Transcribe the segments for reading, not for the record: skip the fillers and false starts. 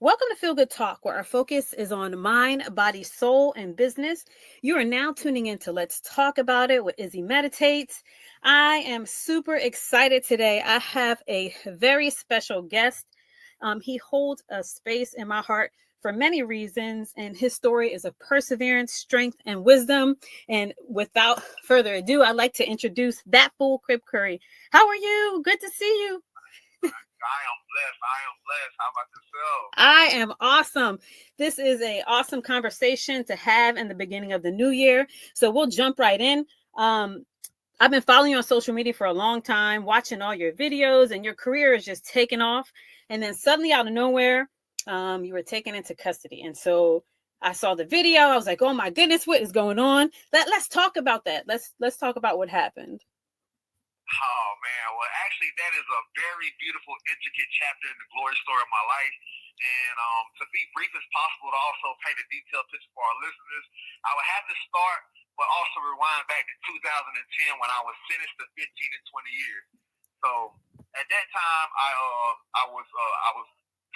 Welcome to Feel Good Talk, where our focus is on mind, body, soul, and business. You are now tuning in to Let's Talk About It with Izzy Meditates. I am super excited today. I have a very special guest. He holds a space in my heart for many reasons, and his story is of perseverance, strength, and wisdom. And without further ado, I'd like to introduce Dat Fool Crip Curry. How are you? Good to see you. I am blessed. I am blessed. How about yourself? I am awesome. This is a awesome conversation to have in the beginning of the new year. So we'll jump right in. I've been following you on social media for a long time, watching all your videos, and your career is just taking off. And then suddenly, out of nowhere, you were taken into custody. And so I saw the video. I was like, "Oh my goodness, what is going on?" Let's talk about that. Let's talk about what happened. Oh man, well actually that is a very beautiful, intricate chapter in the glory story of my life. And to be brief as possible, to also paint a detailed picture for our listeners, I would have to start, but also rewind back to 2010 when I was sentenced to 15 and 20 years. So at that time, I was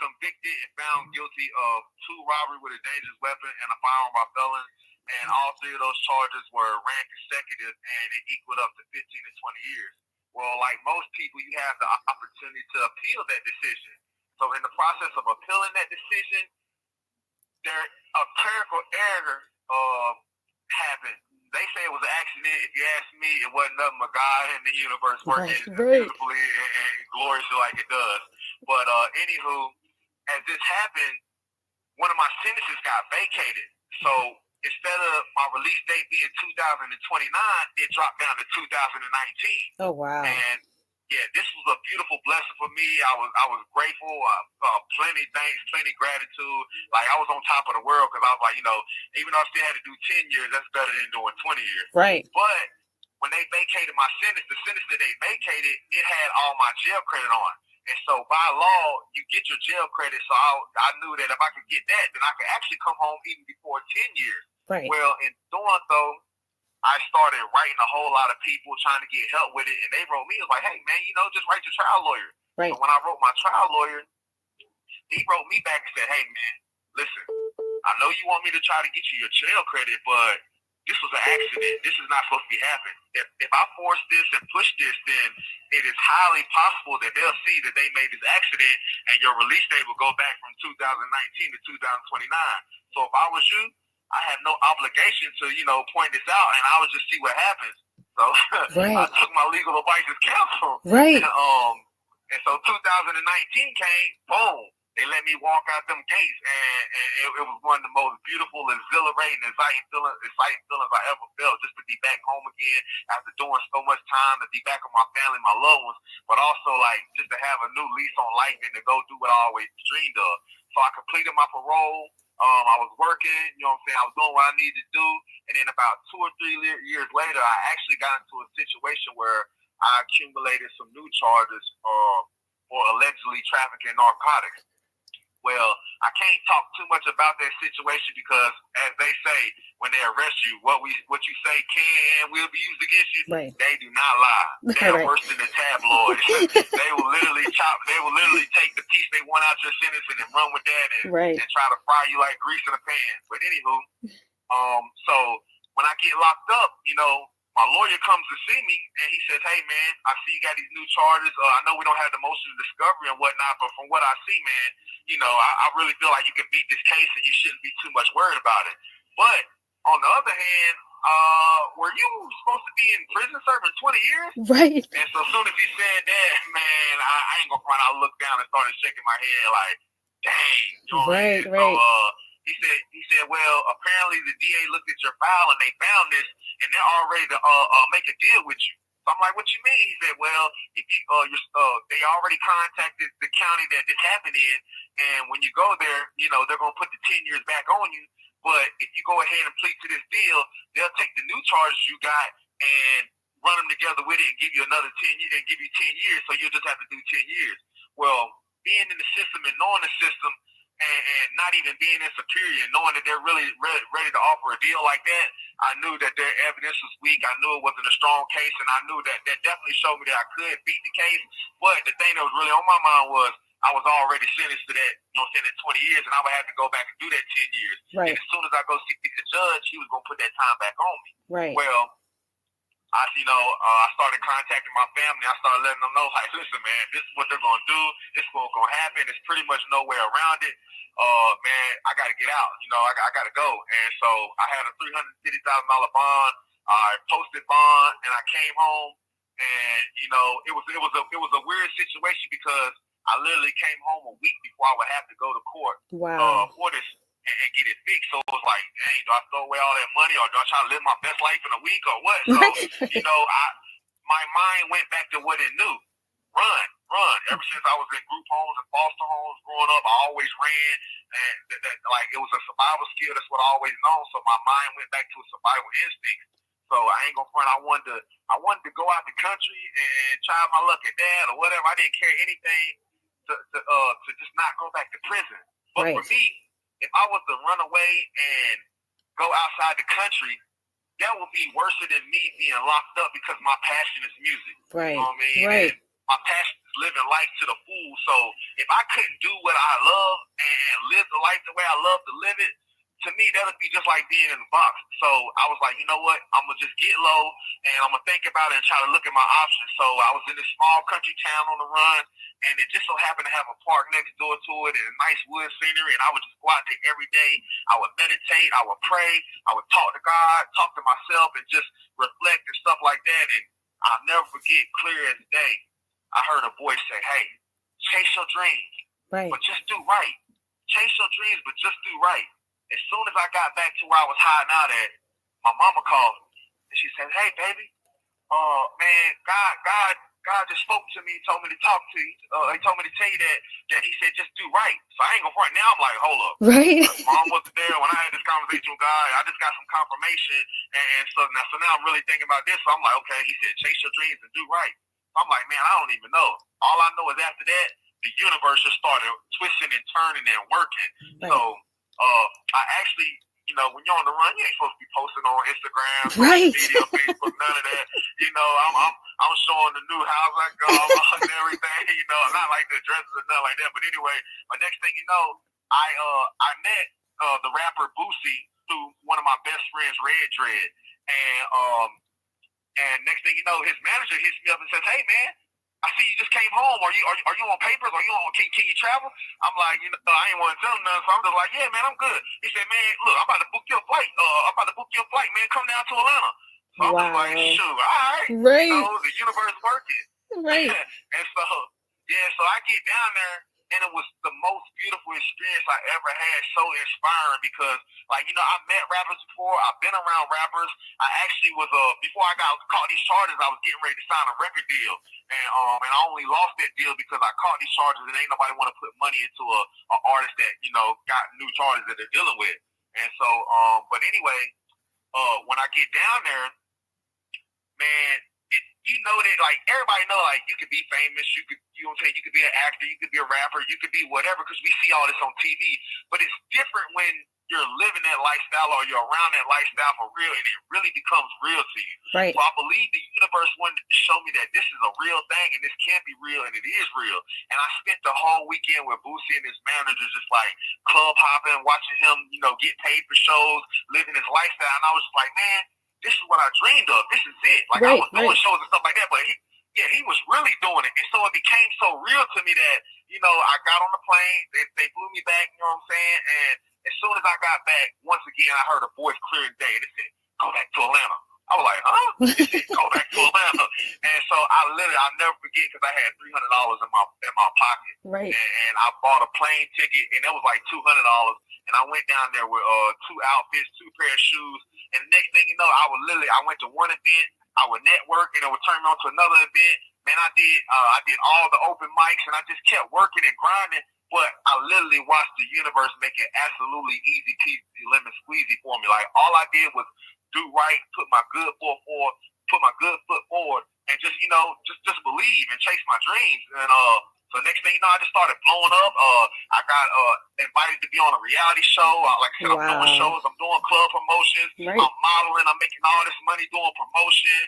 convicted and found guilty of 2 robbery with a dangerous weapon and a firearm by felon. And all 3 of those charges were ran consecutive, and it equaled up to 15 to 20 years. Well, like most people, you have the opportunity to appeal that decision. So in the process of appealing that decision, a clerical error happened. They say it was an accident. If you ask me, it wasn't nothing but God in the universe working beautifully and gloriously like it does. But anywho, as this happened, one of my sentences got vacated. So instead of my release date being 2029, it dropped down to 2019. Oh wow! And yeah, this was a beautiful blessing for me. I was grateful. Plenty thanks, plenty gratitude. Like I was on top of the world because I was like, even though I still had to do 10 years, that's better than doing 20 years. Right. But when they vacated my sentence, the sentence that they vacated, it had all my jail credit on. And so by law, you get your jail credit. So I knew that if I could get that, then I could actually come home even before 10 years. Right. Well, in doing so, I started writing a whole lot of people trying to get help with it. And they wrote me, it was like, hey, man, just write your trial lawyer. Right. So when I wrote my trial lawyer, he wrote me back and said, hey, man, listen, I know you want me to try to get you your jail credit, but this was an accident. This is not supposed to be happening. If I force this and push this, then it is highly possible that they'll see that they made this accident and your release date will go back from 2019 to 2029. So if I was you, I had no obligation to, point this out, and I would just see what happens. So I took my legal advice as counsel. Right. And so 2019 came, boom. They let me walk out them gates, and it was one of the most beautiful, exhilarating, exciting feelings I ever felt, just to be back home again after doing so much time, to be back with my family, my loved ones, but also like just to have a new lease on life and to go do what I always dreamed of. So I completed my parole. I was working, I was doing what I needed to do, and then about 2 or 3 years later, I actually got into a situation where I accumulated some new charges for allegedly trafficking narcotics. Well, I can't talk too much about that situation because, as they say, when they arrest you, what you say can and will be used against you. Right. They do not lie. They are worse than the tabloids. They will literally take the piece they want out your sentence and then run with that and try to fry you like grease in a pan. But anywho, so when I get locked up, my lawyer comes to see me and he says, hey man, I see you got these new charges. I know we don't have the motion of discovery and whatnot, but from what I see, man, I really feel like you can beat this case and you shouldn't be too much worried about it. But on the other hand, were you supposed to be in prison serving 20 years? Right. And so as soon as he said that, man, I ain't gonna front. I looked down and started shaking my head like, dang. Right. So, he said, well, apparently the DA looked at your file and they found this and they're all ready to make a deal with you. So I'm like, what you mean? He said, well, if you they already contacted the county that this happened in, and when you go there, they're gonna put the 10 years back on you. But if you go ahead and plead to this deal, they'll take the new charges you got and run them together with it and give you another 10 years and give you 10 years. So you'll just have to do 10 years. Well, being in the system and knowing the system, and not even being in superior, knowing that they're really ready to offer a deal like that, I knew that their evidence was weak. I knew it wasn't a strong case, and I knew that definitely showed me that I could beat the case. But the thing that was really on my mind was I was already sentenced to that, you know, that 20 years, and I would have to go back and do that 10 years. Right. And as soon as I go see the judge, he was going to put that time back on me. Right. Well, I started contacting my family. I started letting them know, like, listen, man, this is what they're going to do. This is what's going to happen. There's pretty much no way around it. Man, I got to get out. You know, I got to go. And so I had a $350,000 bond. I posted bond, and I came home. And, you know, it was a weird situation because I literally came home a week before I would have to go to court for this and get it fixed. So it was like, dang, do I throw away all that money, or do I try to live my best life in a week, or what? So, you know, my mind went back to what it knew. Run. Ever since I was in group homes and foster homes growing up, I always ran, and like it was a survival skill. That's what I always known. So my mind went back to a survival instinct. So I ain't gonna front. I wanted to go out the country and try my luck at that or whatever. I didn't care anything to just not go back to prison. But for me, if I was to run away and go outside the country, that would be worse than me being locked up because my passion is music. Right. You know what I mean? Right. And my passion is living life to the full. So if I couldn't do what I love and live the life the way I love to live it, to me, that would be just like being in a box. So I was like, you know what? I'm going to just get low, and I'm going to think about it and try to look at my options. So I was in this small country town on the run, and it just so happened to have a park next door to it and a nice wood scenery, and I would just go out there every day. I would meditate. I would pray. I would talk to God, talk to myself, and just reflect and stuff like that. And I'll never forget, clear as day, I heard a voice say, hey, chase your dreams, but just do right. Chase your dreams, but just do right. As soon as I got back to where I was hiding out at, my mama called and she said, hey, baby, man, God just spoke to me, told me to talk to you. He told me to tell you that he said, just do right. So I ain't gonna front. Now I'm like, hold up. Right. Mom wasn't there when I had this conversation with God. I just got some confirmation. And so now I'm really thinking about this. So I'm like, okay, he said, chase your dreams and do right. So I'm like, man, I don't even know. All I know is after that, the universe just started twisting and turning and working. Right. So, I actually, you know, when you're on the run, you ain't supposed to be posting on Instagram, social media, Facebook, none of that. You know, I'm showing the new house I go and everything. You know, not like the dresses or nothing like that. But anyway, my next thing you know, I met the rapper Boosie through one of my best friends, Red Dread, and next thing you know, his manager hits me up and says, hey man, I see you just came home. Are you on papers? Are you on? Can you travel? I'm like, you know, I ain't want to tell him nothing, so I'm just like, yeah, man, I'm good. He said, man, look, I'm about to book your flight. Man. Come down to Atlanta. So I'm just like, shoot, all right. Right. You know, the universe working. Right. And so, yeah, so I get down there, and it was the most beautiful experience I ever had. So inspiring because, like, you know, I met rappers before. I've been around rappers. I actually was before I got caught these charges, I was getting ready to sign a record deal, and I only lost that deal because I caught these charges, and ain't nobody want to put money into a artist that, you know, got new charges that they're dealing with. And so, but anyway, when I get down there, man, you know that, like, everybody know, like, you could be famous, you could be an actor, you could be a rapper, you could be whatever, because we see all this on TV. But it's different when you're living that lifestyle or you're around that lifestyle for real, and it really becomes real to you. Right. So I believe the universe wanted to show me that this is a real thing, and this can be real, and it is real. And I spent the whole weekend with Boosie and his manager just, like, club hopping, watching him, you know, get paid for shows, living his lifestyle. And I was just like, man, this is what I dreamed of. This is it. Like, I was doing shows and stuff like that, but he was really doing it. And so it became so real to me that, you know, I got on the plane, they flew me back, you know what I'm saying? And as soon as I got back, once again, I heard a voice clear as day. It said, go back to Atlanta. I was like, huh? It said, go back to Atlanta. And so I'll never forget, because I had $300 in my pocket. Right. And I bought a plane ticket, and it was like $200. And I went down there with 2 outfits, 2 pair of shoes. And the next thing you know, I went to one event, I would network, and it would turn me on to another event. Man, I did all the open mics, and I just kept working and grinding. But I literally watched the universe make it absolutely easy peasy lemon squeezy for me. Like, all I did was do right, put my good foot forward, and just, you know, just believe and chase my dreams. And so next thing you know, I just started blowing up. I got invited to be on a reality show. Like I said, I'm doing shows, I'm doing club promotions, I'm modeling, I'm making all this money doing promotion.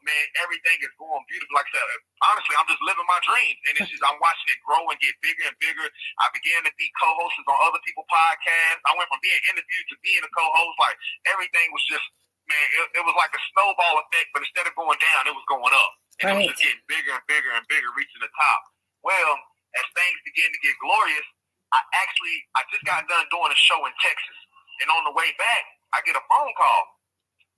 man, everything is going beautiful. Like I said, honestly, I'm just living my dreams, and it's just I'm watching it grow and get bigger and bigger. I began to be co-hosts on other people's podcasts. I went from being interviewed to being a co-host. Like everything was just, man, it was like a snowball effect, but instead of going down, it was going up, and it was just getting bigger and bigger and bigger, reaching the top. Well, as things begin to get glorious, I just got done doing a show in Texas, and on the way back, I get a phone call.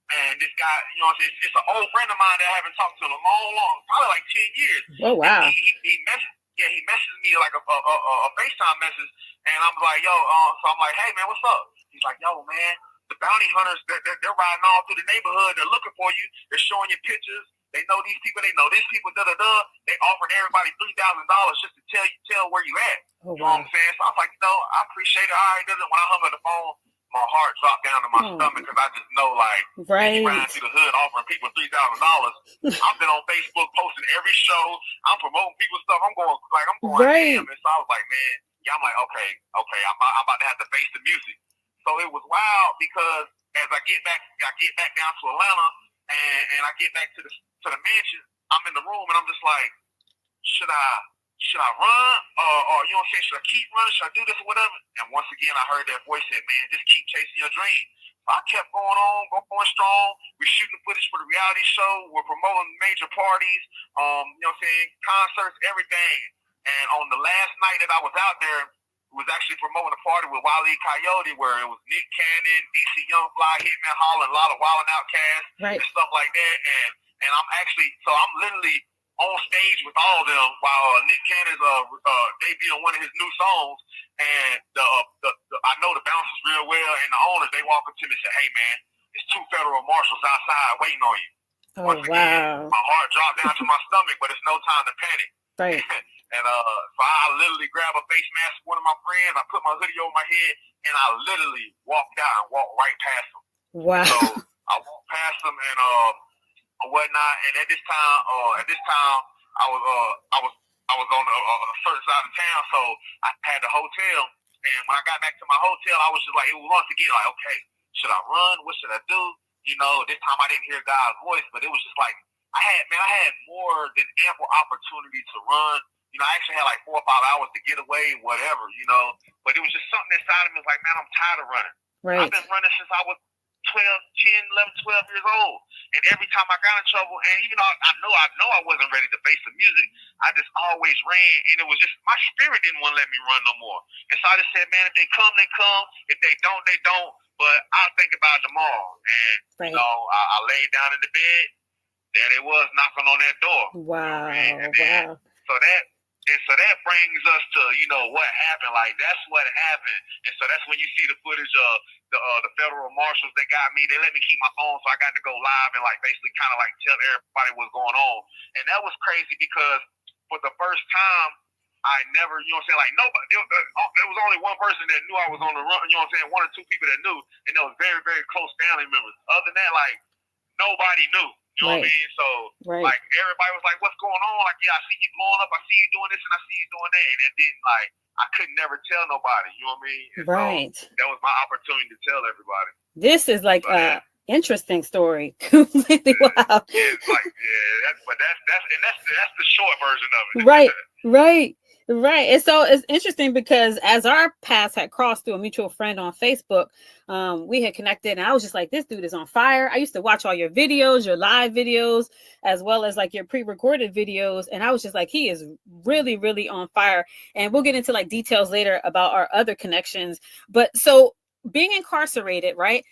And this guy, you know, it's an old friend of mine that I haven't talked to in a long, probably like 10 years. Oh, wow. He messages me like a FaceTime message, and I'm like, yo, so I'm like, hey, man, what's up? He's like, yo, man, the bounty hunters, they're riding all through the neighborhood. They're looking for you. They're showing you pictures. They know these people. They know these people, da-da-da. They offered everybody $3,000 just to tell where you at. Oh, wow. You know what I'm saying? So I was like, no, I appreciate it. All right, when I hung up the phone, my heart dropped down to my stomach because I just know, like, he's riding through the hood offering people $3,000. I've been on Facebook posting every show. I'm promoting people's stuff. I'm going damn. And so I was like, man, yeah, I'm like, okay, I'm about to have to face the music. So it was wild because as I get back down to Atlanta and I get back to the mansion, I'm in the room and I'm just like, should I run? Or you know what I'm saying? Should I keep running? Should I do this or whatever? And once again, I heard that voice say, man, just keep chasing your dream. So I kept going strong. We're shooting footage for the reality show. We're promoting major parties, you know what I'm saying? Concerts, everything. And on the last night that I was out there, we was actually promoting a party with Wile E. Coyote where it was Nick Cannon, DC Young Fly, Hitman Holler, a lot of Wild 'N Out cast and stuff like that. And I'm literally on stage with all of them while Nick Cannon's debuting one of his new songs, and I know the bouncers real well, and the owners, they walk up to me and say, hey man, there's 2 federal marshals outside waiting on you. Once again, my heart dropped down to my stomach, but it's no time to panic. Right. And so I literally grab a face mask from one of my friends, I put my hoodie over my head, and I literally walked out and walked right past them. Wow. So I walked past them and or whatnot, and at this time, I was on a certain side of town, so I had the hotel, and when I got back to my hotel, I was just like, it was once again like, okay, should I run? What should I do? You know, this time I didn't hear God's voice, but it was just like, I had more than ample opportunity to run. You know, I actually had like 4 or 5 hours to get away, whatever, you know, but it was just something inside of me was like, man, I'm tired of running. Right. I've been running since I was 12 years old. And every time I got in trouble, and even though I know I wasn't ready to face the music, I just always ran, and it was just, my spirit didn't want to let me run no more. And so I just said, man, if they come, they come. If they don't, they don't. But I'll think about it tomorrow. And so I laid down in the bed. There it was, knocking on that door. Wow. Wow. So that brings us to, you know, what happened. Like, that's what happened. And so that's when you see the footage of the federal marshals. They got me. They let me keep my phone, so I got to go live and, like, basically kind of, like, tell everybody what's going on. And that was crazy because for the first time, I never, you know what I'm saying, like, nobody, there was only one person that knew I was on the run, you know what I'm saying, 1 or 2 people that knew, and they were very, very close family members. Other than that, like, nobody knew. You know what I mean? So, like, everybody was like, what's going on? Like, yeah, I see you blowing up. I see you doing this and I see you doing that. And then, like, I could never tell nobody. You know what I mean? And so that was my opportunity to tell everybody. This is like an interesting story. Completely wild. Yeah, it's like, that's the short version of it. Right. And so it's interesting because as our paths had crossed through a mutual friend on Facebook, we had connected, and I was just like, this dude is on fire. I used to watch all your videos, your live videos, as well as like your pre-recorded videos. And I was just like, he is really, really on fire. And we'll get into like details later about our other connections. But so being incarcerated, right?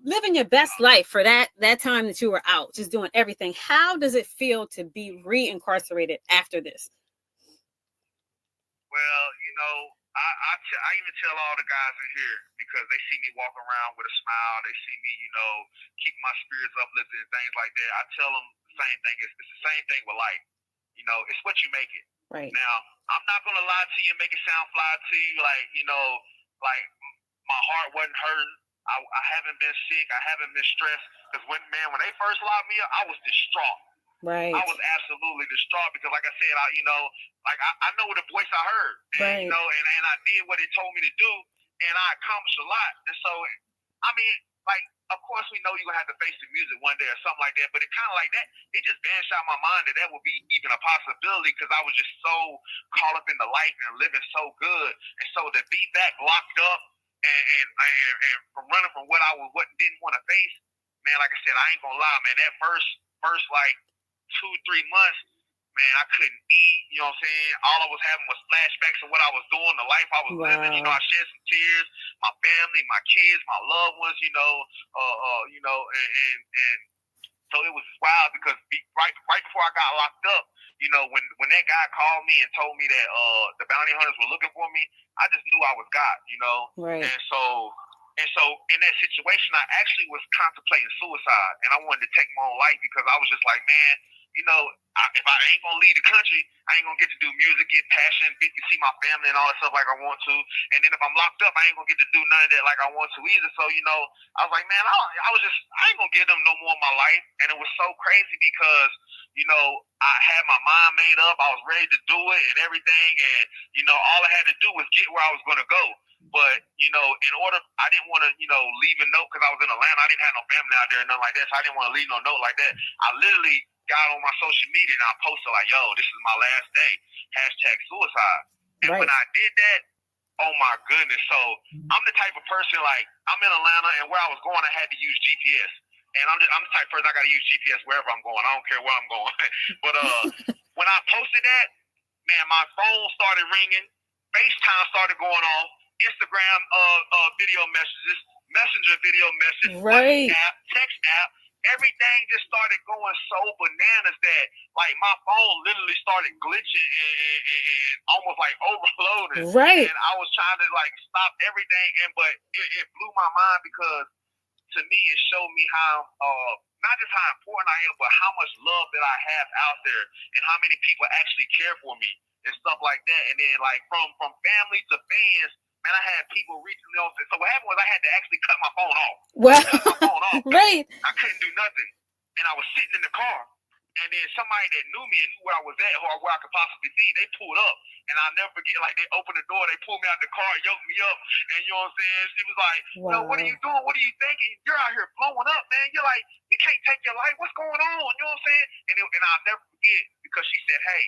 Living your best life for that time that you were out, just doing everything. How does it feel to be re-incarcerated after this? Well, you know, I even tell all the guys in here because they see me walk around with a smile. They see me, you know, keep my spirits uplifted and things like that. I tell them the same thing. It's the same thing with life. You know, it's what you make it. Right. Now, I'm not going to lie to you and make it sound fly to you. Like, you know, like my heart wasn't hurting. I haven't been sick. I haven't been stressed. Because when they first locked me up, I was distraught. Right. I was absolutely distraught because, like I said, I know the voice I heard, and you know, and I did what it told me to do, and I accomplished a lot. And so, I mean, like, of course we know you're gonna have to face the music one day or something like that. But it kind of like that, it just vanished out of my mind that would be even a possibility because I was just so caught up in the life and living so good, and so to be back locked up and from running from what I didn't want to face, man. Like I said, I ain't gonna lie, man. That first like 2-3 months, man, I couldn't eat. You know what I'm saying? All I was having was flashbacks of what I was doing, the life I was living. You know, I shed some tears. My family, my kids, my loved ones. And so it was wild because right before I got locked up, you know, when that guy called me and told me that the bounty hunters were looking for me, I just knew I was God, you know. Right. And so in that situation, I actually was contemplating suicide, and I wanted to take my own life because I was just like, man, you know, if I ain't gonna leave the country, I ain't gonna get to do music, get passion, get to see my family and all that stuff like I want to. And then if I'm locked up, I ain't gonna get to do none of that like I want to either. So, you know, I was like, man, I ain't gonna give them no more of my life. And it was so crazy because, you know, I had my mind made up. I was ready to do it and everything. And, you know, all I had to do was get where I was gonna go. But, you know, I didn't want to, you know, leave a note because I was in Atlanta. I didn't have no family out there and nothing like that. So I didn't want to leave no note like that. I literally got on my social media and I posted like, yo, this is my last day, #suicide. And when I did that, oh my goodness. So I'm the type of person, like, I'm in Atlanta and where I was going, I had to use GPS. And I'm the type of person, I got to use GPS wherever I'm going. I don't care where I'm going. But when I posted that, man, my phone started ringing. FaceTime started going on. Instagram video messages, Messenger video messages, right. WhatsApp, text app. Everything just started going so bananas that like my phone literally started glitching and almost like overloading. Right. And I was trying to like stop everything, but it blew my mind because to me it showed me how not just how important I am, but how much love that I have out there and how many people actually care for me and stuff like that. And then like from family to fans, man, I had people reaching me. So what happened was I had to actually cut my phone off. Well, cut my phone off. Right. I couldn't do nothing. And I was sitting in the car. And then somebody that knew me and knew where I was at or where I could possibly be, they pulled up. And I'll never forget, like, they opened the door, they pulled me out the car, yoked me up. And you know what I'm saying? She was like, wow. Yo, what are you doing? What are you thinking? You're out here blowing up, man. You're like, you can't take your life. What's going on? You know what I'm saying? And I'll never forget because she said, hey,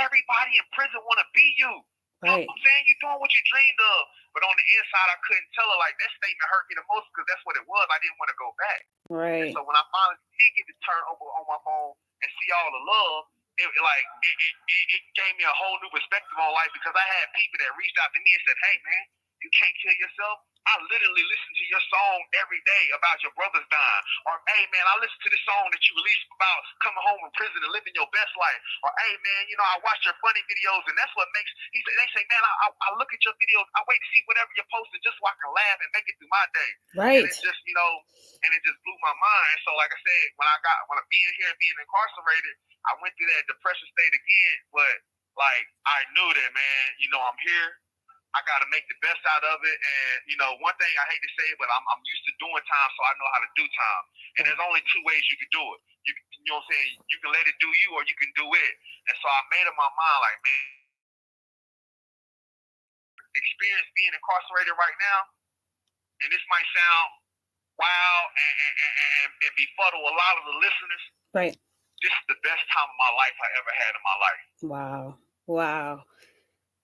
everybody in prison want to be you. Right. You know what I'm saying? You're doing what you dreamed of. But on the inside, I couldn't tell her, like, that statement hurt me the most because that's what it was. I didn't want to go back. Right. And so when I finally did get to turn over on my phone and see all the love, it gave me a whole new perspective on life because I had people that reached out to me and said, hey, man, you can't kill yourself. I literally listen to your song every day about your brothers dying. Or, hey, man, I listen to the song that you released about coming home from prison and living your best life. Or, hey, man, you know, I watch your funny videos, and that's what makes, they say, man, I look at your videos, I wait to see whatever you're posting just so I can laugh and make it through my day. Right. And it just, you know, and it just blew my mind. And so, like I said, when I being here and being incarcerated, I went through that depression state again, but, like, I knew that, man, you know, I'm here. I got to make the best out of it. And, you know, one thing I hate to say, but I'm used to doing time, so I know how to do time. And there's only two ways you can do it. You know what I'm saying? You can let it do you or you can do it. And so I made up my mind, like, man, experience being incarcerated right now, and this might sound wild and befuddle a lot of the listeners. Right. This is the best time of my life I ever had in my life. Wow. Wow.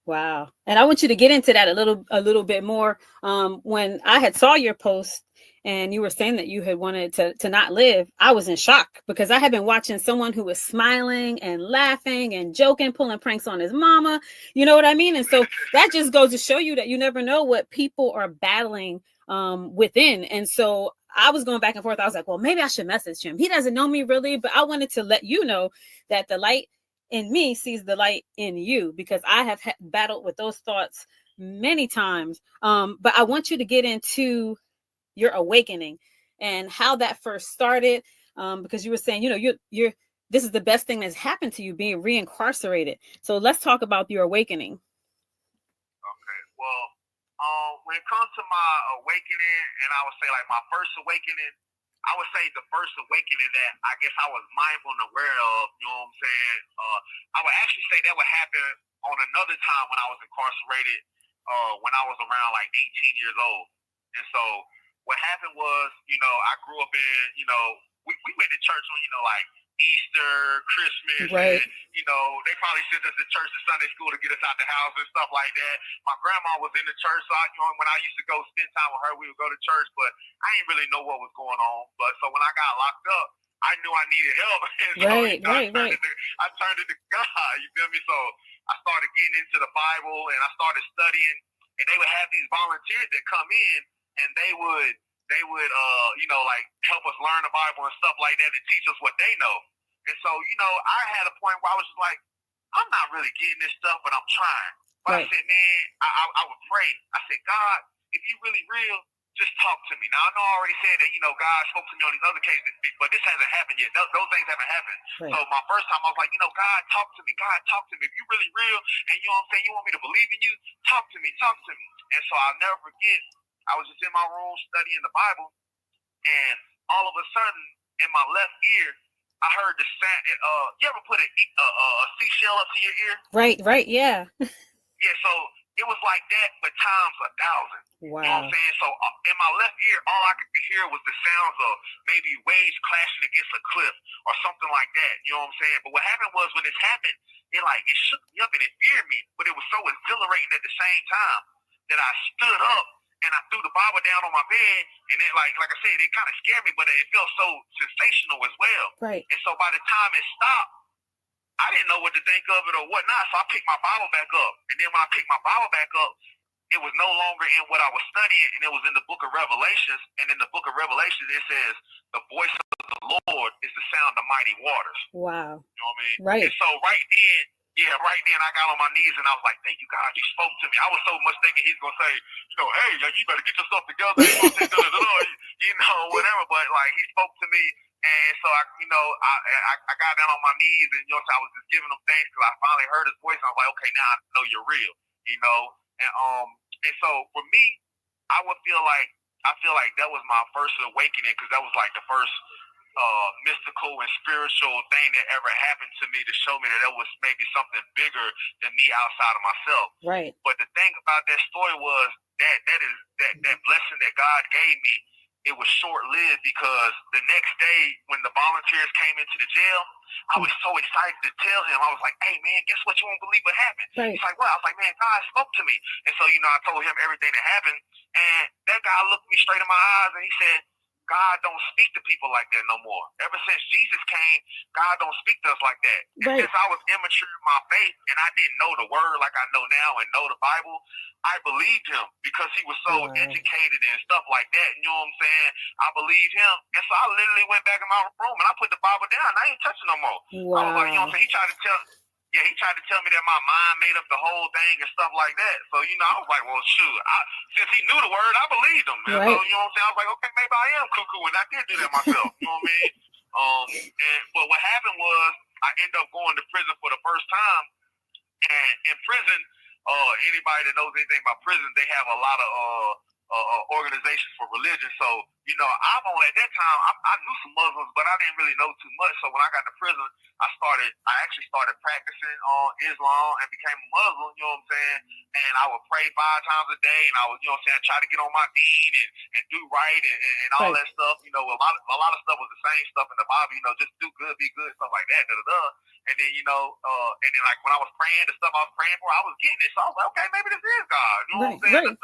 Wow. And I want you to get into that a little bit more. When I had saw your post and you were saying that you had wanted to not live, I was in shock because I had been watching someone who was smiling and laughing and joking, pulling pranks on his mama. You know what I mean? And so that just goes to show you that you never know what people are battling within. And so I was going back and forth. I was like, well, maybe I should message him. He doesn't know me really, but I wanted to let you know that the light in me sees the light in you because I have battled with those thoughts many times. But I want you to get into your awakening and how that first started. Because you were saying, you know, you're this is the best thing that's happened to you, being reincarcerated. So let's talk about your awakening. Okay. Well, when it comes to my awakening, and I would say like my first awakening, I would say the first awakening that I guess I was mindful and aware of, you know what I'm saying? I would actually say that would happen on another time when I was incarcerated, when I was around like 18 years old. And so what happened was, I grew up in, we went to church on, like Easter, Christmas, Right. and, they probably sent us to church to Sunday school to get us out the house and stuff like that. My grandma was in the church, so when I used to go spend time with her, we would go to church, but I didn't really know what was going on. But so when I got locked up, I knew I needed help. And so, Right. I turned into God, you feel me? So I started getting into the Bible and I started studying, and they would have these volunteers that come in and they would like help us learn the Bible and stuff like that and teach us what they know. And so, I had a point where I was just like, I'm not really getting this stuff, but I'm trying. But I said, man, I would pray. I said, God, if you really real, just talk to me. Now, I know I already said that, God spoke to me on these other cases, but this hasn't happened yet. Those things haven't happened. Right. So my first time, I was like, God, talk to me. God, talk to me. If you really real and you know what I'm saying, you want me to believe in you, talk to me. And so I'll never forget, I was just in my room studying the Bible, and all of a sudden, in my left ear, I heard the sound. You ever put a seashell up to your ear? Right, yeah. Yeah, so it was like that, but times 1,000. Wow. You know what I'm saying? So in my left ear, all I could hear was the sounds of maybe waves clashing against a cliff or something like that. You know what I'm saying? But what happened was, when this happened, it shook me up and it feared me, but it was so exhilarating at the same time that I stood up and I threw the Bible down on my bed, and then like I said, it kind of scared me, but it felt so sensational as well. Right. And so by the time it stopped, I didn't know what to think of it or whatnot, so I picked my Bible back up. And then when I picked my Bible back up, it was no longer in what I was studying, and it was in the book of Revelations. And in the book of Revelations, it says, the voice of the Lord is the sound of mighty waters. Wow. You know what I mean? Right. And so right then I got on my knees and I was like, thank you, God, you spoke to me. I was so much thinking he's going to say, hey, you better get yourself together. Whatever. But he spoke to me. And so I got down on my knees, and I was just giving him thanks because I finally heard his voice. And I was like, okay, now I know you're real, And so for me, I feel like that was my first awakening, because that was like the first mystical and spiritual thing that ever happened to me to show me that there was maybe something bigger than me outside of myself. Right. But the thing about that story was that blessing that God gave me, it was short-lived, because the next day when the volunteers came into the jail, I was so excited to tell him. I was like, hey, man, guess what? You won't believe what happened. Right. He's like, what? I was like, man, God spoke to me. And so, I told him everything that happened. And that guy looked me straight in my eyes and he said, God don't speak to people like that no more. Ever since Jesus came, God don't speak to us like that. And since I was immature in my faith and I didn't know the word like I know now and know the Bible, I believed him because he was so educated and stuff like that. You know what I'm saying? I believed him. And so I literally went back in my room and I put the Bible down. And I ain't touching no more. Wow. I was like, what I'm saying? He tried to tell me that my mind made up the whole thing and stuff like that. So, I was like, well, shoot. Since he knew the word, I believed him. And so, you know what I'm saying? I was like, okay, maybe I am cuckoo, and I did do that myself. You know what I mean? But what happened was, I ended up going to prison for the first time. And in prison, anybody that knows anything about prison, they have a lot of organizations for religion. So, at that time, I knew some Muslims, but I didn't really know too much. So when I got to prison, I actually started practicing Islam and became a Muslim, you know what I'm saying? And I would pray 5 times a day, and I would, try to get on my deen and do right and all that stuff. A lot of stuff was the same stuff in the Bible, just do good, be good, stuff like that, And then, like when I was praying, the stuff I was praying for, I was getting it. So I was like, okay, maybe this is God. You know what I'm saying?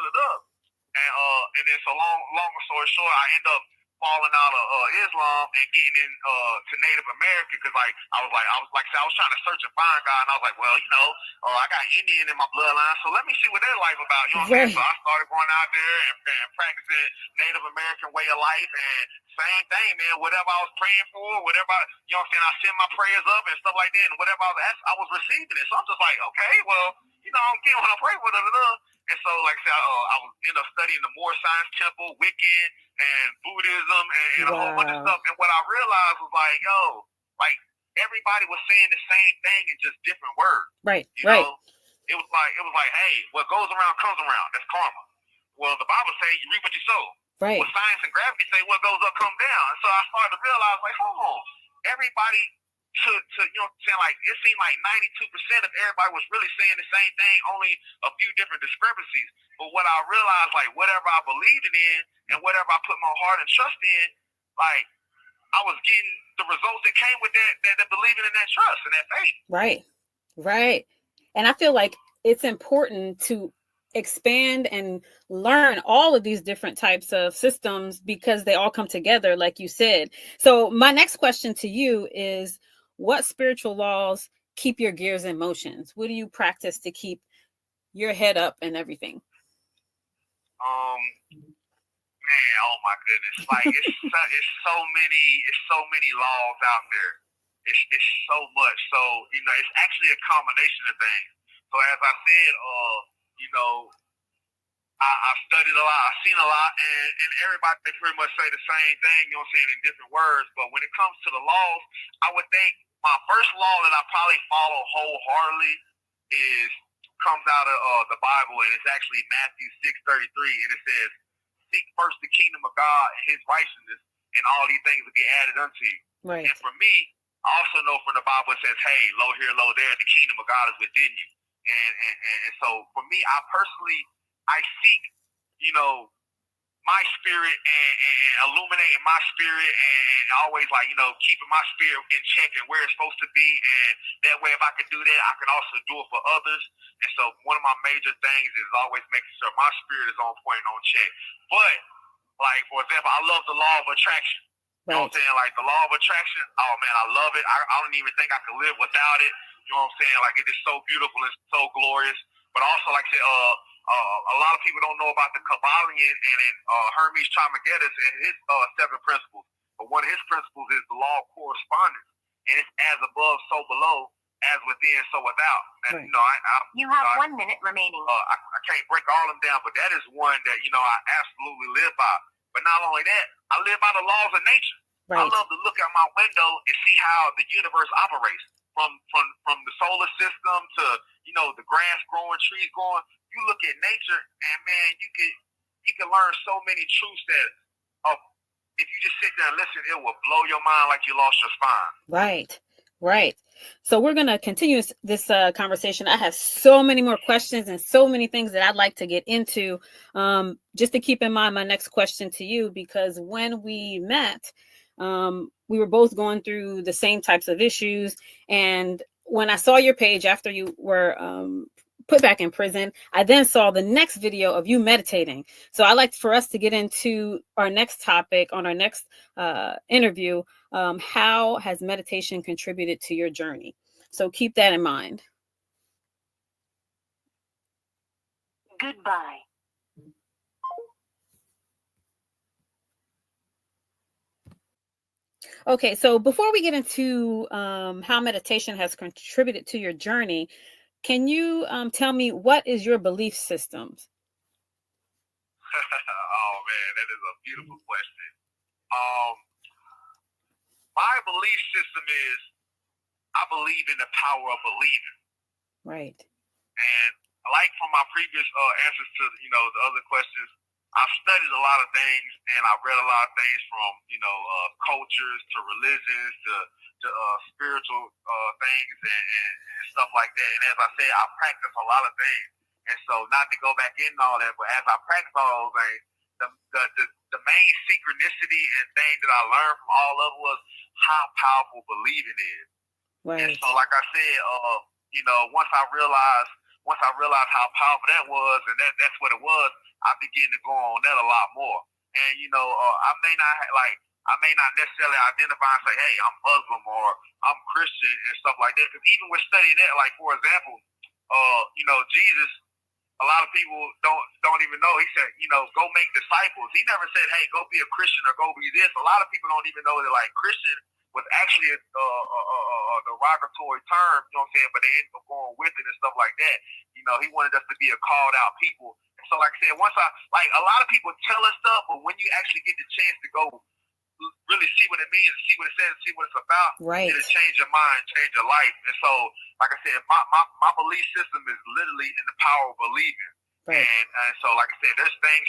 And then so long story short, I end up falling out of Islam and getting in to Native American, because I was trying to search and find God, and I was like, well, I got Indian in my bloodline, so let me see what their life about. You know what I'm saying? So I started going out there and practicing Native American way of life, and same thing, man. Whatever I was praying for, you know what I'm saying, I send my prayers up and stuff like that, and whatever I was asking, I was receiving it. So I'm just like, okay, well, I'm getting what I pray for. And so, like I said, I was studying the Moor Science Temple, Wiccan, and Buddhism, and a whole bunch of stuff. And what I realized was everybody was saying the same thing in just different words. Right. It was like, hey, what goes around comes around. That's karma. Well, the Bible says you reap what you sow. Right. Well, science and gravity say what goes up comes down. And so I started to realize, hold on, everybody. To it seemed like 92% of everybody was really saying the same thing, only a few different discrepancies. But what I realized, whatever I believed in, and whatever I put my heart and trust in, like I was getting the results that came with that believing in that trust and that faith. Right. And I feel like it's important to expand and learn all of these different types of systems because they all come together, like you said. So my next question to you is, what spiritual laws keep your gears in motion? What do you practice to keep your head up and everything? Man, oh my goodness! Like it's so many laws out there. It's so much. So it's actually a combination of things. So as I said, I studied a lot, I've seen a lot, and everybody pretty much say the same thing. You know what I'm saying, in different words. But when it comes to the laws, I would think my first law that I probably follow wholeheartedly comes out of the Bible, and it's actually Matthew 6:33, and it says, "Seek first the kingdom of God and His righteousness, and all these things will be added unto you." Right. And for me, I also know from the Bible it says, "Hey, lo here, lo there, the kingdom of God is within you." And so for me, I personally, I seek, my spirit and illuminating my spirit and always keeping my spirit in check and where it's supposed to be. And that way, if I can do that, I can also do it for others. And so one of my major things is always making sure my spirit is on point and on check. But like, for example, I love the law of attraction. You know what I'm saying? Like the law of attraction, oh man, I love it. I don't even think I could live without it. You know what I'm saying? Like it is so beautiful, it's so glorious. But also, like I said, a lot of people don't know about the Kabbalion and Hermes Trismegistus and his 7 principles. But one of his principles is the law of correspondence, and it's as above, so below, as within, so without. And you have 1 minute remaining. I can't break all of them down, but that is one that I absolutely live by. But not only that, I live by the laws of nature. Right. I love to look out my window and see how the universe operates. From the solar system to the grass growing, trees growing. You look at nature, and man, you can learn so many truths that if you just sit there and listen, it will blow your mind like you lost your spine. Right. So we're going to continue this conversation. I have so many more questions and so many things that I'd like to get into. Just to keep in mind my next question to you, because when we met, we were both going through the same types of issues. And when I saw your page after you were put back in prison, I then saw the next video of you meditating. So I'd like for us to get into our next topic on our next interview. How has meditation contributed to your journey? So keep that in mind. Goodbye. Okay, so before we get into how meditation has contributed to your journey, can you tell me, what is your belief systems? Oh man, that is a beautiful question. My belief system is, I believe in the power of believing. Right. And like from my previous answers to the other questions, I've studied a lot of things, and I've read a lot of things from cultures to religions to spiritual things and stuff like that. And as I said, I practice a lot of things. And so, not to go back in all that, but as I practice all those things, the main synchronicity and thing that I learned from all of it was how powerful believing is. Right. And so, like I said, once I realized how powerful that was, and that's what it was, I began to go on that a lot more. And I may not necessarily identify and say, hey, I'm Muslim or I'm Christian and stuff like that. Because even with studying that, like for example, Jesus, a lot of people don't even know. He said, go make disciples. He never said, hey, go be a Christian or go be this. A lot of people don't even know that like Christian was actually a derogatory term, you know what I'm saying? But they ended up going with it and stuff like that. He wanted us to be a called out people. So like I said, a lot of people tell us stuff, but when you actually get the chance to go really see what it means, see what it says, see what it's about, right, it'll change your mind, change your life. And so, like I said, my belief system is literally in the power of believing. Right. And so, like I said, there's things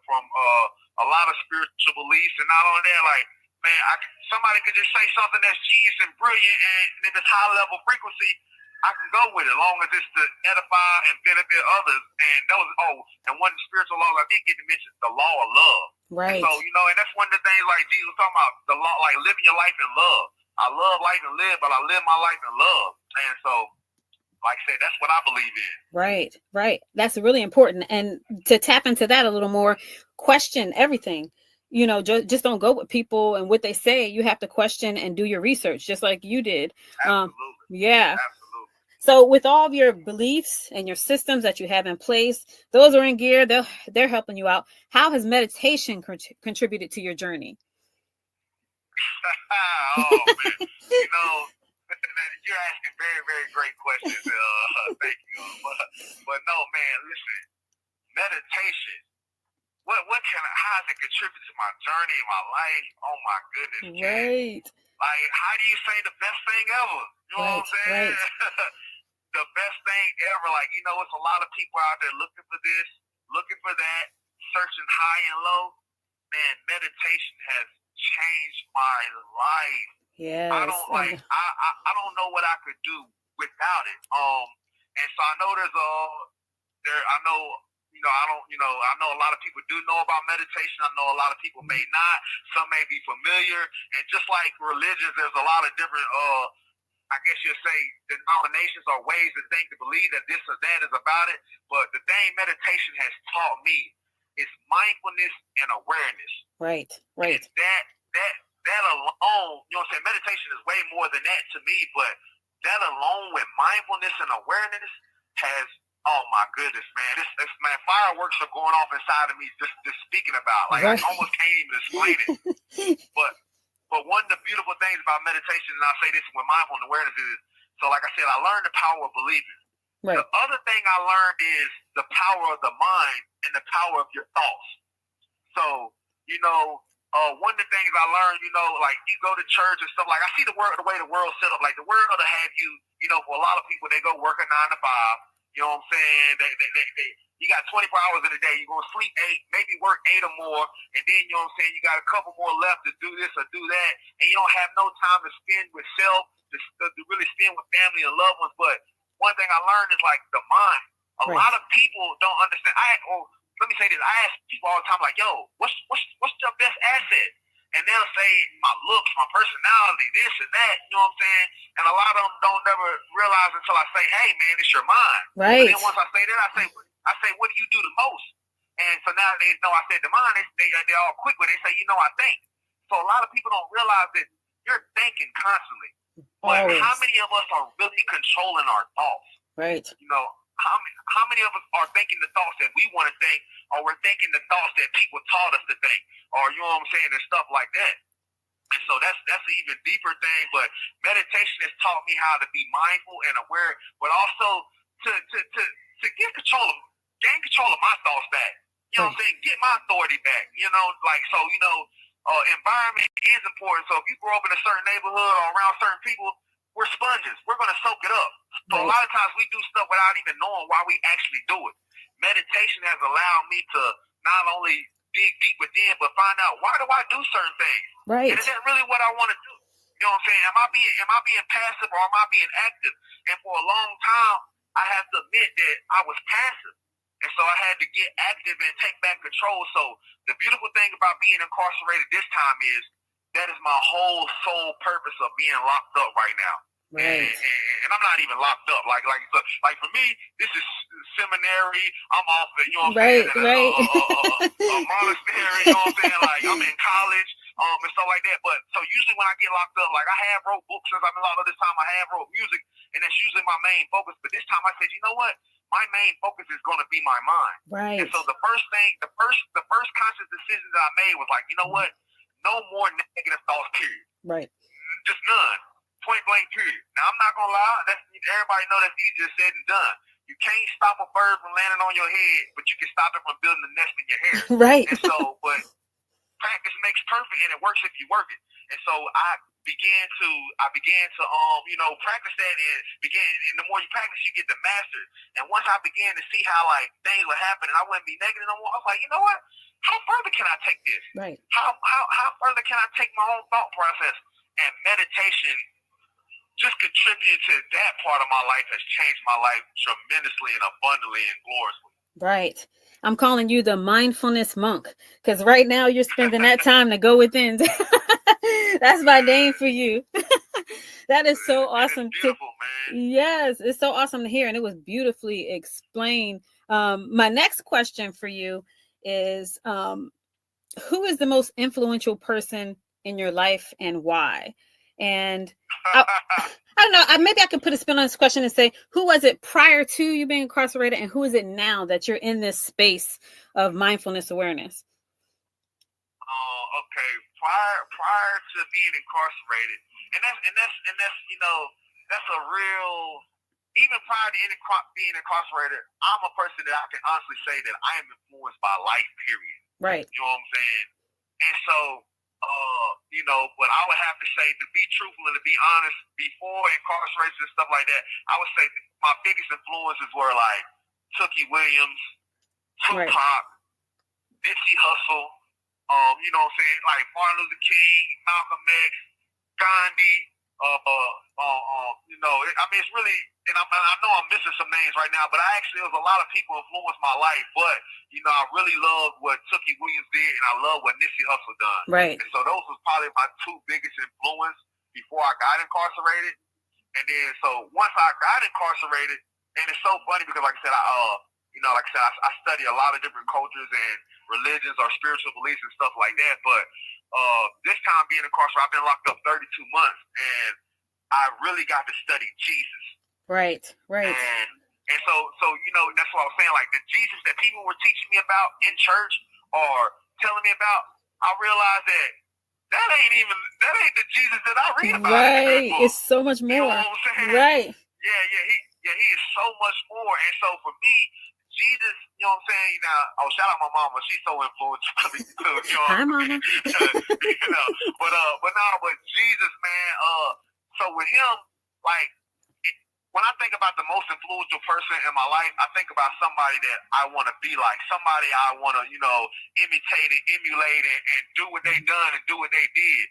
from a lot of spiritual beliefs, and not only that, like, man, somebody could just say something that's genius and brilliant, and if it's high level frequency, I can go with it as long as it's to edify and benefit others. And that was and one of the spiritual laws I did get to mention, the law of love. Right. So, and that's one of the things like Jesus was talking about, the law, like living your life in love. I love life and live, but I live my life in love. And so, like I said, that's what I believe in. Right, right. That's really important. And to tap into that a little more, question everything. Just don't go with people and what they say. You have to question and do your research, just like you did. Absolutely. Yeah. Absolutely. So with all of your beliefs and your systems that you have in place, those are in gear. They're helping you out. How has meditation contributed to your journey? Oh man, you're asking very, very great questions. Thank you. But no, man, listen, meditation. How has it contributed to my journey, my life? Oh my goodness, right. Kid. Like, how do you say the best thing ever? You know what I'm saying? Right. The best thing ever. Like, it's a lot of people out there looking for this, looking for that, searching high and low. Man, meditation has changed my life. Yes. I don't know what I could do without it. And so I know I know a lot of people do know about meditation. I know a lot of people may not. Some may be familiar. And just like religions, there's a lot of different, I guess you'll say, denominations or ways to think to believe that this or that is about it. But the thing meditation has taught me is mindfulness and awareness. Right. And that alone, meditation is way more than that to me, but that alone with mindfulness and awareness has, oh my goodness, man, this fireworks are going off inside of me just speaking about. Like, right. I almost can't even explain it. But one of the beautiful things about meditation, and I'll say this with mindful awareness, is, so like I said, I learned the power of believing. Right. The other thing I learned is the power of the mind and the power of your thoughts. So, one of the things I learned, like you go to church and stuff, like I see the way the world's set up. Like the world will have you, for a lot of people, they go work a 9 to 5. You know what I'm saying? They you got 24 hours in a day. You're going to sleep 8, maybe work 8 or more. And then, you know what I'm saying, you got a couple more left to do this or do that. And you don't have no time to spend with self, to really spend with family and loved ones. But one thing I learned is like the mind. A lot of people don't understand. Let me say this. I ask people all the time, like, yo, what's your best asset? And they'll say my looks, my personality, this and that, you know what I'm saying? And a lot of them don't never realize until I say, hey, man, it's your mind. Right. And then once I say that, I say, what do you do the most? And so now they know I said the mind, they're all quick with it. They say, I think. So a lot of people don't realize that you're thinking constantly. But how many of us are really controlling our thoughts? Right. How many of us are thinking the thoughts that we want to think, or we're thinking the thoughts that people taught us to think, or you know what I'm saying, and stuff like that. And so that's an even deeper thing. But meditation has taught me how to be mindful and aware, but also to gain control of my thoughts back. You know what I'm saying? Get my authority back. Environment is important. So if you grow up in a certain neighborhood or around certain people, we're sponges. We're going to soak it up. So a lot of times we do stuff without even knowing why we actually do it. Meditation has allowed me to not only dig deep within, but find out, why do I do certain things? Right. And is that really what I want to do? You know what I'm saying? Am I being passive or am I being active? And for a long time, I have to admit that I was passive. And so I had to get active and take back control. So the beautiful thing about being incarcerated this time is that is my whole sole purpose of being locked up right now. Right. And I'm not even locked up. Like for me, this is seminary. I'm off at, you know what I'm saying? A monastery, you know what I'm saying? Like I'm in college, and stuff like that. But so usually when I get locked up, like I have wrote books since I've been locked up this time. I have wrote music, and that's usually my main focus. But this time I said, you know what? My main focus is going to be my mind. Right. And so the first conscious decision that I made was like, you know what? No more negative thoughts, period. Right. Just none. Point blank, period. Now, I'm not going to lie. Everybody know that's easier said than done. You can't stop a bird from landing on your head, but you can stop it from building a nest in your hair. Right. And so, but practice makes perfect, and it works if you work it. And so I began to practice that, and the more you practice, you get to master it. And once I began to see how like things would happen, and I wouldn't be negative no more, I was like, you know what? How further can I take this? Right. How further can I take my own thought process? And meditation just contributing to that part of my life has changed my life tremendously and abundantly and gloriously. Right. I'm calling you the mindfulness monk because right now you're spending that time to go within. That's my name for you. That is so awesome. It's beautiful, man. Yes, it's so awesome to hear. And it was beautifully explained. My next question for you is who is the most influential person in your life and why? And I don't know, maybe I could put a spin on this question and say, who was it prior to you being incarcerated and who is it now that you're in this space of mindfulness awareness? Okay, prior to being incarcerated, and that's that's a real. Even prior to being incarcerated, I'm a person that I can honestly say that I am influenced by life. Period. Right. You know what I'm saying? And so, but I would have to say, to be truthful and to be honest, before incarceration and stuff like that, I would say my biggest influences were like Tookie Williams, Tupac, right. Nipsey Hussle. You know what I'm saying? Like Martin Luther King, Malcolm X, Gandhi. It's really, and I know I'm missing some names right now, but there was a lot of people influenced my life. But I really love what Tookie Williams did, and I love what Nipsey Hussle done. Right. And so those was probably my two biggest influence before I got incarcerated. And then so once I got incarcerated, and it's so funny because like I said, I study a lot of different cultures and religions or spiritual beliefs and stuff like that. But this time being incarcerated, I've been locked up 32 months, and I really got to study Jesus. Right. And so that's what I was saying. Like the Jesus that people were teaching me about in church or telling me about, I realized that ain't the Jesus that I read about. Right. It's so much more. You know what I'm saying? Right. Yeah, he is so much more. And so for me, Jesus, you know what I'm saying? Shout out my mama. She's so influential to me too. Hi, mama. But Jesus, man. So with him, like when I think about the most influential person in my life, I think about somebody that I want to be like, somebody I want to, imitate and emulate and do what they done and do what they did.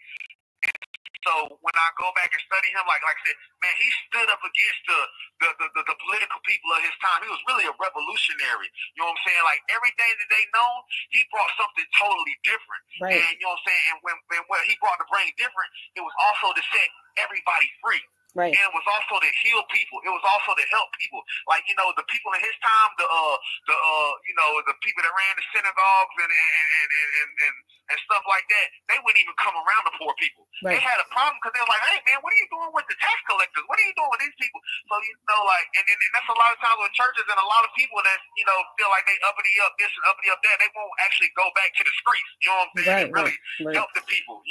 So when I go back and study him, like I said, man, he stood up against the political people of his time. He was really a revolutionary. You know what I'm saying? Like everything that they know, he brought something totally different. Right. And you know what I'm saying? And when what he brought to bring different, it was also to set everybody free. Right. And it was also to heal people. It was also to help people. Like, the people in his time, the people that ran the synagogues and stuff like that, they wouldn't even come around the poor people. Right. They had a problem because they were like, hey, man, what are you doing with the tax collectors? What are you doing with these people? So, and that's a lot of times with churches and a lot of people that, feel like they uppity up this and uppity up that, they won't actually go back to the streets. You know what I'm saying? Right, and really help the people,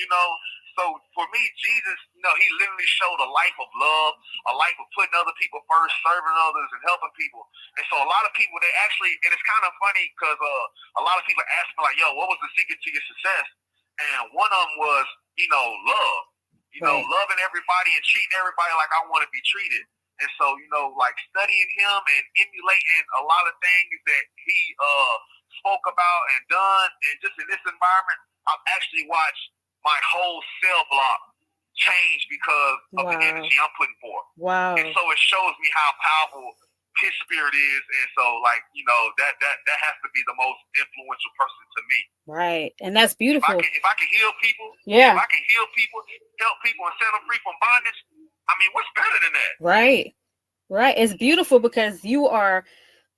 So for me, Jesus, he literally showed a life of love, a life of putting other people first, serving others, and helping people. And so a lot of people, they actually, and it's kind of funny because a lot of people ask me like, yo, what was the secret to your success? And one of them was, love. Loving everybody and treating everybody like I want to be treated. And so, like studying him and emulating a lot of things that he spoke about and done, and just in this environment, I've actually watched my whole cell block change because of the energy I'm putting forth. Wow. And so it shows me how powerful his spirit is. And so that has to be the most influential person to me. Right. And that's beautiful. If I can heal people, yeah. If I can heal people, help people and set them free from bondage, I mean, what's better than that? Right. It's beautiful because you are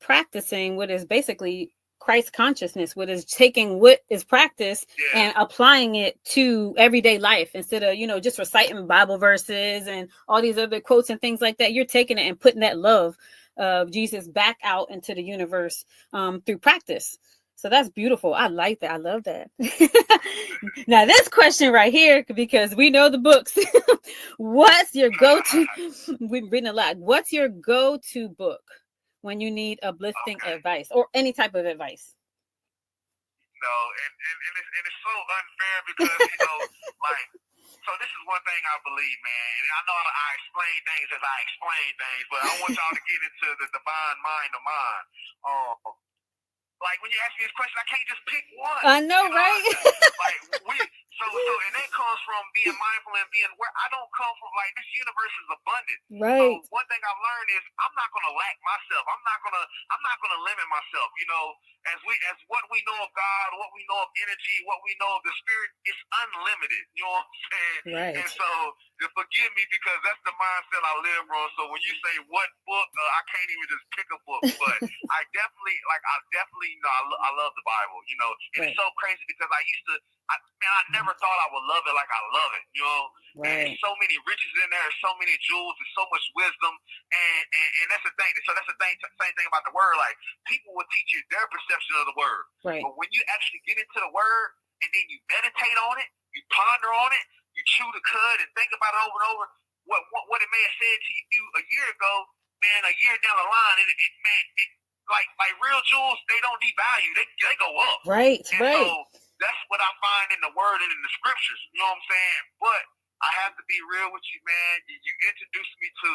practicing what is basically Christ consciousness, what is taking what is practiced and applying it to everyday life instead of, just reciting Bible verses and all these other quotes and things like that. You're taking it and putting that love of Jesus back out into the universe through practice. So that's beautiful. I like that. I love that. Now, this question right here, because we know the books. What's your go-to? We've written a lot. What's your go-to book when you need uplifting advice or any type of advice? And it's so unfair because, so this is one thing I believe, man. And I know I explain things as I explain things, but I want y'all to get into the divine mind of mine. Like when you ask me this question, I can't just pick one. I know, right? And that comes from being mindful and being where I don't come from. Like, this universe is abundant. Right. So one thing I've learned is I'm not gonna lack myself. I'm not gonna limit myself. You know, as what we know of God, what we know of energy, what we know of the spirit, it's unlimited. You know what I'm saying? Right. And so forgive me because that's the mindset I live, bro. So when you say what book, I can't even just pick a book, but I definitely, you know, I love the Bible. You know, and Right. it's so crazy because I never thought I would love it like I love it, you know. Right. And there's so many riches in there, so many jewels, there's so much wisdom, and that's the thing. So that's the thing, same thing about the word. Like, people will teach you their perception of the word, right. But when you actually get into the word and then you meditate on it, you ponder on it, you chew the cud and think about it over and over. What it may have said to you a year ago, man, a year down the line, like real jewels, they don't devalue, they go up. Right. And right. so that's what I find in the word and in the scriptures. You know what I'm saying? But I have to be real with you, man. You introduced me to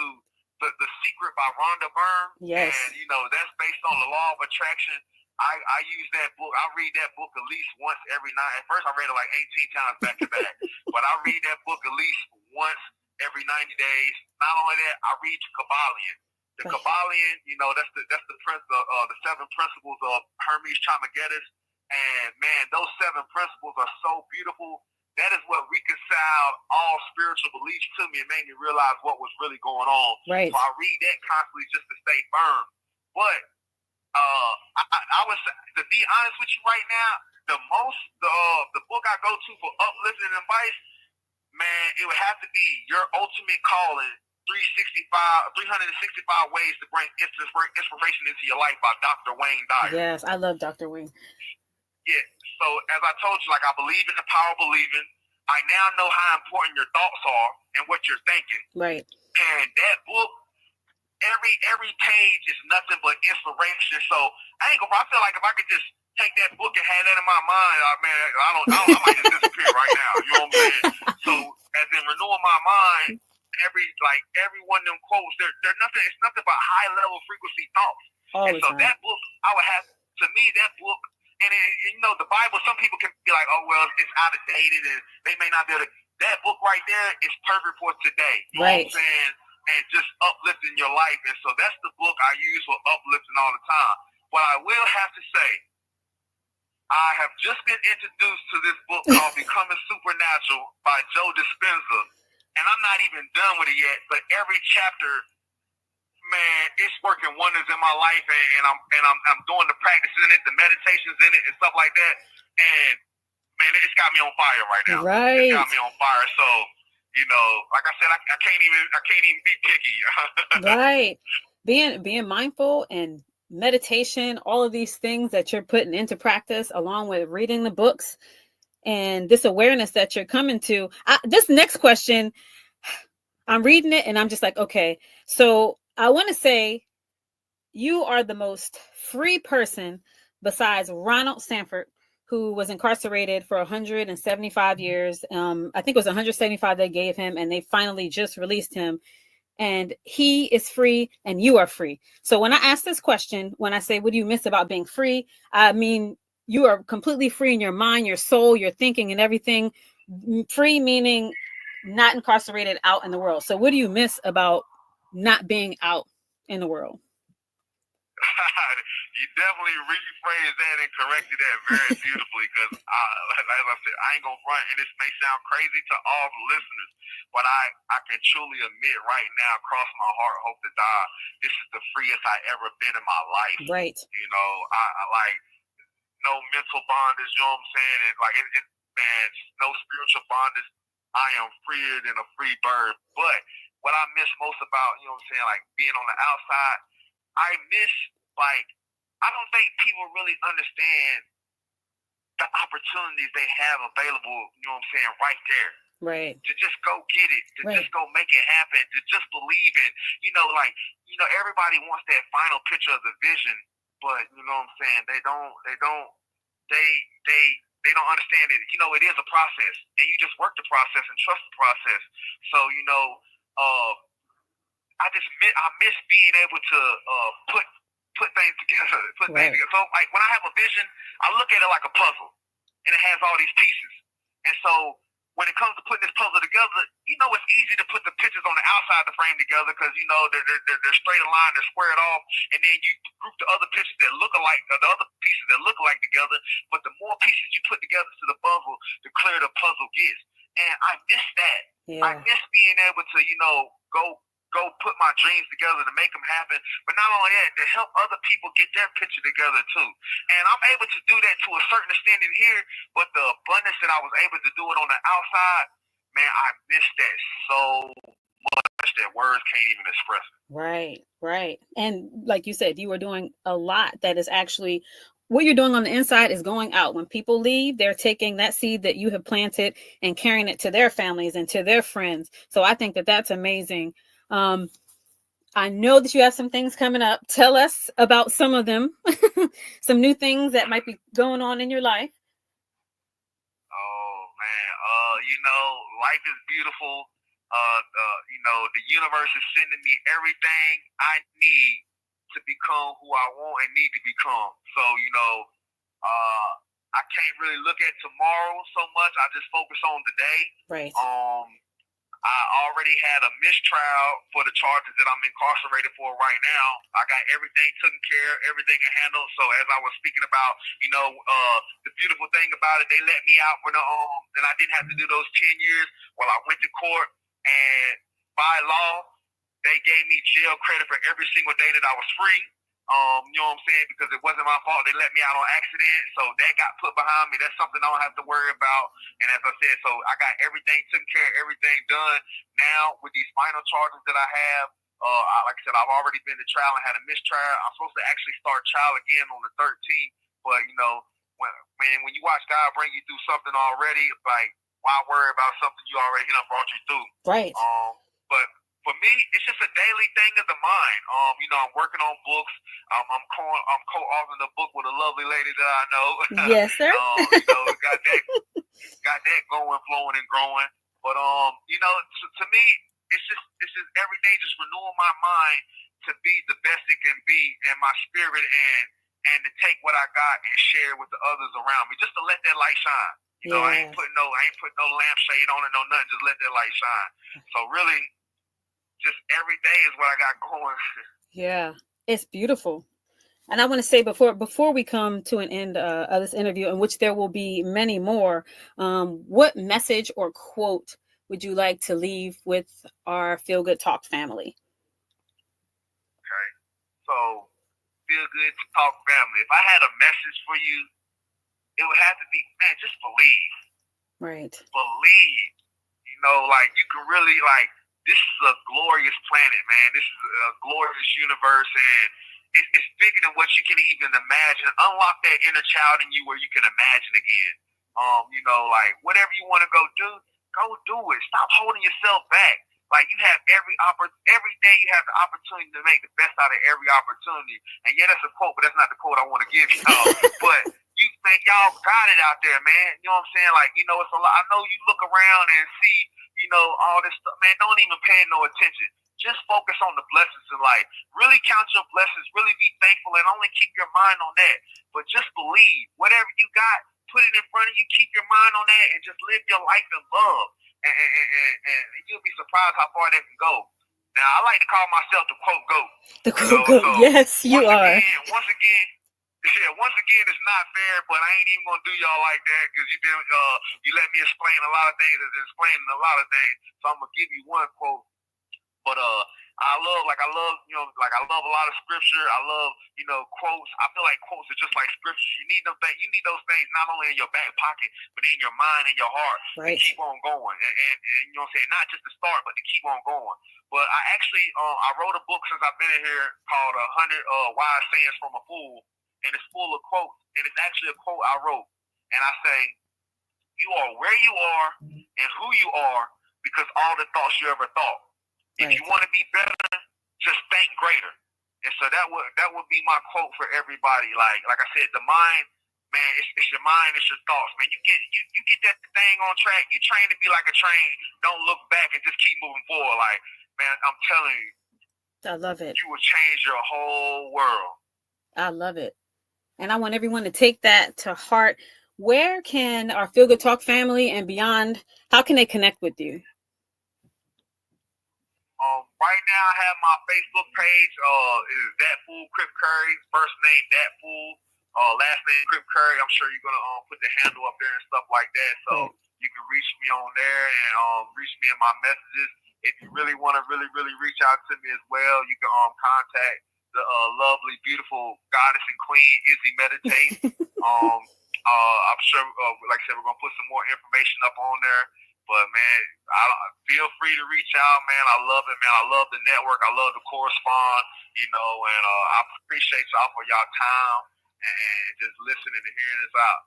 the Secret by Rhonda Byrne. Yes. And, you know, that's based on the law of attraction. I use that book. I read that book at least once every night. At first, I read it like 18 times back to back. But I read that book at least once every 90 days. Not only that, I read the Kabbalion. The Kabbalion, you know, that's the the 7 principles of Hermes Trismegistus. And man, those 7 principles are so beautiful. That is what reconciled all spiritual beliefs to me and made me realize what was really going on. Right. So I read that constantly just to stay firm. But I was, to be honest with you right now, the book I go to for uplifting advice, man, it would have to be Your Ultimate Calling, 365 ways to bring inspiration into your life by Dr. Wayne Dyer. Yes, I love Dr. Wayne. Yeah. So as I told you, like, I believe in the power of believing. I now know how important your thoughts are and what you're thinking. Right. And that book, every page is nothing but inspiration. So I feel like if I could just take that book and have that in my mind, I might just disappear right now. You know what I'm saying? So as in renewing my mind, every one of them quotes, they're nothing. It's nothing but high level frequency thoughts. All and so time. That book, I would have, to me, that book. And you know, the Bible, some people can be like, oh, well, it's out of dated and they may not be able to. That book right there is perfect for today. You know what I'm saying? And just uplifting your life. And so that's the book I use for uplifting all the time. But I will have to say, I have just been introduced to this book called Becoming Supernatural by Joe Dispenza. And I'm not even done with it yet, but every chapter, man, it's working wonders in my life, and I'm doing the practices in it, the meditations in it, and stuff like that. And man, it's got me on fire right now. Right. It's got me on fire. So, you know, like I said, I can't even be picky. Right. Being mindful and meditation, all of these things that you're putting into practice, along with reading the books and this awareness that you're coming to. This next question, I'm reading it and I'm just like, okay, so I want to say you are the most free person besides Ronald Sanford, who was incarcerated for 175 years. I think it was 175 they gave him, and they finally just released him. And he is free and you are free. So when I ask this question, when I say, what do you miss about being free? I mean, you are completely free in your mind, your soul, your thinking and everything. Free meaning not incarcerated, out in the world. So what do you miss about not being out in the world? You definitely rephrased that and corrected that very beautifully, because as I said, I ain't gonna front, and this may sound crazy to all the listeners, but I can truly admit right now, cross my heart, hope to die, this is the freest I ever been in my life. Right. You know, I like no mental bondage. You know what I'm saying? Man, no spiritual bondage. I am freer than a free bird. But what I miss most about, you know what I'm saying, like being on the outside, I miss, like, I don't think people really understand the opportunities they have available, you know what I'm saying, right there. Right. To just go get it, to just go make it happen, to just believe in, everybody wants that final picture of the vision, but you know what I'm saying, they don't understand it. You know, it is a process, and you just work the process and trust the process. So, I miss being able to put things together, things together. So, like, when I have a vision, I look at it like a puzzle, and it has all these pieces. And so when it comes to putting this puzzle together, it's easy to put the pictures on the outside of the frame together because, they're straight in line, they're squared off, and then you group the other pictures that look alike, the other pieces that look alike together, but the more pieces you put together to the puzzle, the clearer the puzzle gets. And I miss that. Yeah. I miss being able to, go put my dreams together to make them happen. But not only that, to help other people get their picture together too. And I'm able to do that to a certain extent in here, but the abundance that I was able to do it on the outside, man, I miss that so much that words can't even express it. Right. And like you said, you are doing a lot that is actually what you're doing on the inside is going out. When people leave, they're taking that seed that you have planted and carrying it to their families and to their friends. So I think that that's amazing. I know that you have some things coming up. Tell us about some of them, some new things that might be going on in your life. Oh man, life is beautiful. The universe is sending me everything I need to become who I want and need to become. So, I can't really look at tomorrow so much. I just focus on today. Right. I already had a mistrial for the charges that I'm incarcerated for right now. I got everything taken care of, everything handled. So as I was speaking about, the beautiful thing about it, they let me out for and I didn't have to do those 10 years. Well, I went to court, and by law, they gave me jail credit for every single day that I was free. You know what I'm saying? Because it wasn't my fault. They let me out on accident. So that got put behind me. That's something I don't have to worry about. And as I said, so I got everything taken care of, everything done. Now, with these final charges that I have, like I said, I've already been to trial and had a mistrial. I'm supposed to actually start trial again on the 13th. But, when you watch God bring you through something already, like, why worry about something you already brought you through? Right. But for me, it's just a daily thing of the mind. I'm working on books. I'm co-authoring a book with a lovely lady that I know. Yes, sir. got that going, flowing, and growing. But to me, it's just every day, just renewing my mind to be the best it can be in my spirit, and to take what I got and share with the others around me, just to let that light shine. I ain't putting no lampshade on it, no nothing. Just let that light shine. So really, just every day is what I got going. Yeah, it's beautiful. And I want to say before we come to an end of this interview, in which there will be many more, what message or quote would you like to leave with our Feel Good Talk family? Okay, so Feel Good Talk family, if I had a message for you, it would have to be, man, just believe. Right. Believe. You can really, this is a glorious planet, man. This is a glorious universe, and it's bigger than what you can even imagine. Unlock that inner child in you where you can imagine again. Whatever you want to go do it. Stop holding yourself back. You have every day you have the opportunity to make the best out of every opportunity. And yeah, that's a quote, but that's not the quote I want to give y'all. But y'all got it out there, man. You know what I'm saying? It's a lot. I know you look around and see, all this stuff, man. Don't even pay no attention. Just focus on the blessings in life. Really count your blessings. Really be thankful, and only keep your mind on that. But just believe. Whatever you got, put it in front of you. Keep your mind on that, and just live your life in love. And you'll be surprised how far that can go. Now, I like to call myself the quote GOAT. The quote GOAT. So yes, you are. Once again, it's not fair, but I ain't even gonna do y'all like that because you let me explain a lot of things and explaining a lot of things. So I'm gonna give you one quote. But I love a lot of scripture. I love, quotes. I feel like quotes are just like scripture. You need those things not only in your back pocket, but in your mind and your heart. Right. To keep on going. And you know what I'm saying, not just to start, but to keep on going. But I actually I wrote a book since I've been in here called 100 Wise Sayings from a Fool. And it's full of quotes. And it's actually a quote I wrote. And I say, you are where you are and who you are because all the thoughts you ever thought. If you want to be better, just think greater. And so that would be my quote for everybody. Like I said, the mind, man, it's your mind, it's your thoughts, man. You get that thing on track. You train to be like a train. Don't look back and just keep moving forward. Like, man, I'm telling you, I love it. You will change your whole world. I love it. And I want everyone to take that to heart. where can our Feel Good Talk family and beyond, how can they connect with you? Right now I have my Facebook page. Is Dat Fool Crip Curry. First name Dat Fool. Last name Crip Curry. I'm sure you're gonna put the handle up there and stuff like that. So you can reach me on there and reach me in my messages. If you really want to really reach out to me as well, you can contact the lovely, beautiful goddess and queen Izzy Meditate. I'm sure, like I said, we're gonna put some more information up on there. But man, feel free to reach out, man. I love it, man. I love the network. I love to correspond, and I appreciate y'all for y'all time and just listening and hearing us out.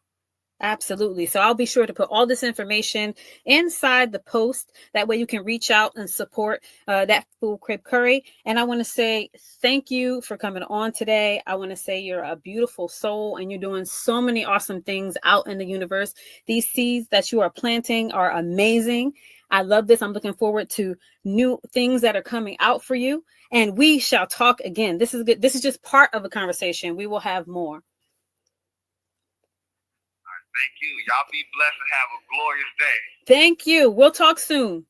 Absolutely. So I'll be sure to put all this information inside the post. That way you can reach out and support Dat Fool Crip Curry. And I want to say thank you for coming on today. I want to say you're a beautiful soul and you're doing so many awesome things out in the universe. These seeds that you are planting are amazing. I love this. I'm looking forward to new things that are coming out for you. And we shall talk again. This is good. This is just part of a conversation. We will have more. Thank you. Y'all be blessed and have a glorious day. Thank you. We'll talk soon.